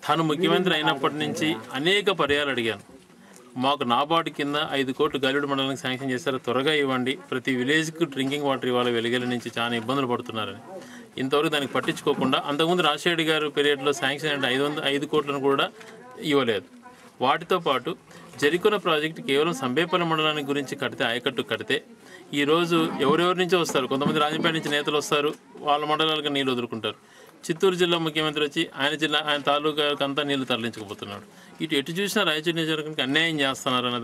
తాను ముఖ్యమంత్రి అయినప్పటి నుంచి అనేక పర్యాలు అడిగాను, మాకు నాబార్డు కింద 5 కోట్లు గాలివీడు మండలానికి శాంక్షన్ చేశారు, త్వరగా ఇవ్వండి, ప్రతి విలేజ్కి డ్రింకింగ్ వాటర్ ఇవ్వాలి, వెలిగల నుంచి చాలా ఇబ్బందులు పడుతున్నారని. ఇంతవరకు దానికి పట్టించుకోకుండా అంతకుముందు రాజశేఖర్ గారు పీరియడ్లో శాంక్షన్ అంటే 5 కోట్లను కూడా ఇవ్వలేదు. వాటితో పాటు జరికొన ప్రాజెక్టు కేవలం సంబేపల్లి మండలానికి గురించి కడితే, ఆయకట్టు కడితే ఈరోజు ఎవరెవరి నుంచో వస్తారు, కొంతమంది రాజంపేట నుంచి నేతలు వస్తారు, వాళ్ళ మండలాలకు నీళ్ళు వదులుకుంటారు. చిత్తూరు జిల్లా ముఖ్యమంత్రి వచ్చి ఆయన తాలూకాకు అంతా నీళ్లు తరలించకపోతున్నాడు. ఎటు చూసినా రాయచూరు నియోజకవర్గానికి అన్యాయం చేస్తున్నారన్న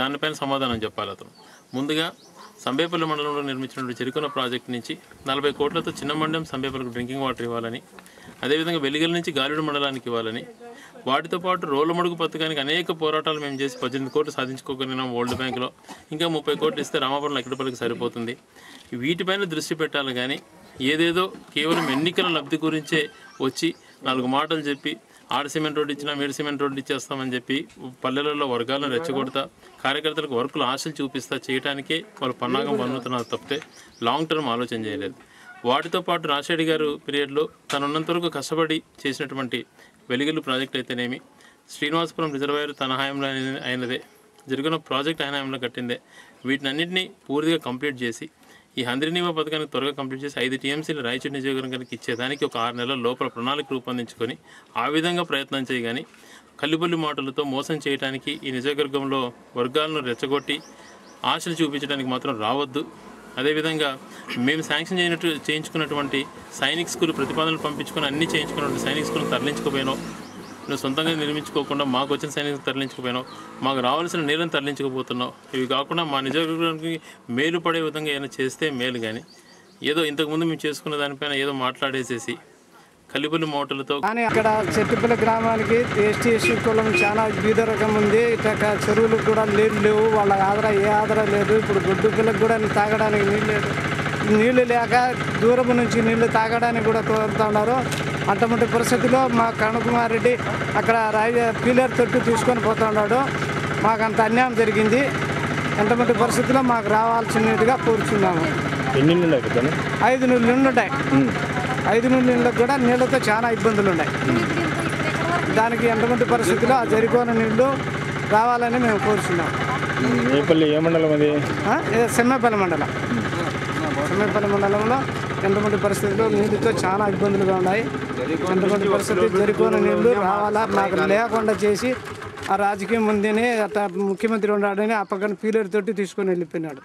దానిపైన సమాధానం చెప్పాలి అతను. ముందుగా సంబేపల్లి మండలంలో నిర్మించినటువంటి చెరుకున ప్రాజెక్టు నుంచి 40 కోట్లతో చిన్న మండలం సంబేపల్లికి డ్రింకింగ్ వాటర్ ఇవ్వాలని, అదేవిధంగా వెలిగల నుంచి గాలివీడు మండలానికి ఇవ్వాలని, వాటితో పాటు రోడ్ల మడుగు పథకానికి అనేక పోరాటాలు మేము చేసి 18 కోట్లు సాధించుకోగలిగినాం వరల్డ్ బ్యాంకులో. ఇంకా 30 కోట్లు ఇస్తే రామాపురం లక్కడపల్లికి సరిపోతుంది. వీటిపైన దృష్టి పెట్టాలి కానీ ఏదేదో కేవలం ఎన్నికల లబ్ధి గురించే వచ్చి 4 మాటలు చెప్పి ఆడ సిమెంట్ రోడ్డు ఇచ్చినా మీరు సిమెంట్ రోడ్డు ఇచ్చేస్తామని చెప్పి పల్లెలలో వర్గాలను రెచ్చగొడతా, కార్యకర్తలకు వర్కులు ఆశలు చూపిస్తా చేయడానికే వాళ్ళు పన్నాగం పన్నుతున్నారు తప్పితే లాంగ్ టర్మ్ ఆలోచన చేయలేదు. వాటితో పాటు రాజశేఖర్ గారు పీరియడ్లో తనున్నంత వరకు కష్టపడి చేసినటువంటి వెలిగల్లు ప్రాజెక్ట్ అయితేనేమి, శ్రీనివాసపురం రిజర్వాయర్ తన హయాంలో అయినదే, జరిగిన ప్రాజెక్ట్ ఆయన హయాంలో కట్టిందే, వీటినన్నింటినీ పూర్తిగా కంప్లీట్ చేసి ఈ హంద్రీనీవా పథకానికి త్వరగా కంప్లీట్ చేసి 5 టీఎంసీలు రాయచూరు నియోజకవర్గానికి ఇచ్చేదానికి ఒక 6 నెలల లోపల ప్రణాళిక రూపొందించుకొని ఆ విధంగా ప్రయత్నం చేయగాని కల్లిబొల్లి మాటలతో మోసం చేయడానికి ఈ నియోజకవర్గంలో వర్గాలను రెచ్చగొట్టి ఆశలు చూపించడానికి మాత్రం రావద్దు. అదేవిధంగా మేము శాంక్షన్ చేయించుకున్నటువంటి సైనిక్ స్కూల్ ప్రతిపాదనలు పంపించుకొని అన్నీ చేయించుకున్నటువంటి సైనిక్ స్కూల్ని తరలించుకుపోయినావు, నువ్వు సొంతంగా నిర్మించుకోకుండా మాకు వచ్చిన సైనికులు తరలించుకుపోయినావు, మాకు రావాల్సిన నీళ్ళని తరలించకపోతున్నావు. ఇవి కాకుండా మా నియోజకవర్గానికి మేలు పడే విధంగా ఏమైనా చేస్తే మేలు, కానీ ఏదో ఇంతకుముందు మేము చేసుకున్న దానిపైన ఏదో మాట్లాడేసేసి కల్లిపల్లి మోటలతో. కానీ అక్కడ చెట్టుపల్లి గ్రామానికి ఎస్టీ కులం చాలా బీద రకం ఉంది. ఇట్లా చెరువులకు కూడా నీళ్ళు లేవు, వాళ్ళ ఆధార లేదు. ఇప్పుడు గొడ్డు పిల్లలకు కూడా తాగడానికి నీళ్ళు లేక దూరం నుంచి నీళ్లు తాగడానికి కూడా కోరుతున్నారు. అటువంటి పరిస్థితిలో మా కణకుమార్ రెడ్డి అక్కడ పీలర్ తొట్టు తీసుకొని పోతున్నాడు. మాకు అంత అన్యాయం జరిగింది. ఎంతమంది పరిస్థితిలో మాకు రావాల్సినట్టుగా కోరుచున్నాము. 5 నీళ్ళు ఉంటాయి. 5 నీళ్ళకి కూడా నీళ్ళతో చాలా ఇబ్బందులు ఉన్నాయి. దానికి ఎంతమంది పరిస్థితిలో ఆ జరిపోయిన నీళ్లు రావాలని మేము కోరుచున్నాము. ఏ మండలం అది? సెమ్మపల్లి మండలం. సెమ్మపల్లి మండలంలో ఎంతమంది పరిస్థితుల్లో నీళ్ళతో చాలా ఇబ్బందులుగా ఉన్నాయి. ఎంతమంది పరిస్థితులు జరిపోయిన నీళ్లు రావాలా మాకు లేకుండా చేసి ఆ రాజకీయం ఉందని అట్లా ముఖ్యమంత్రి ఉన్నాడని ఆ పక్కన పీలర్ తోటి తీసుకొని వెళ్ళిపోయినాడు.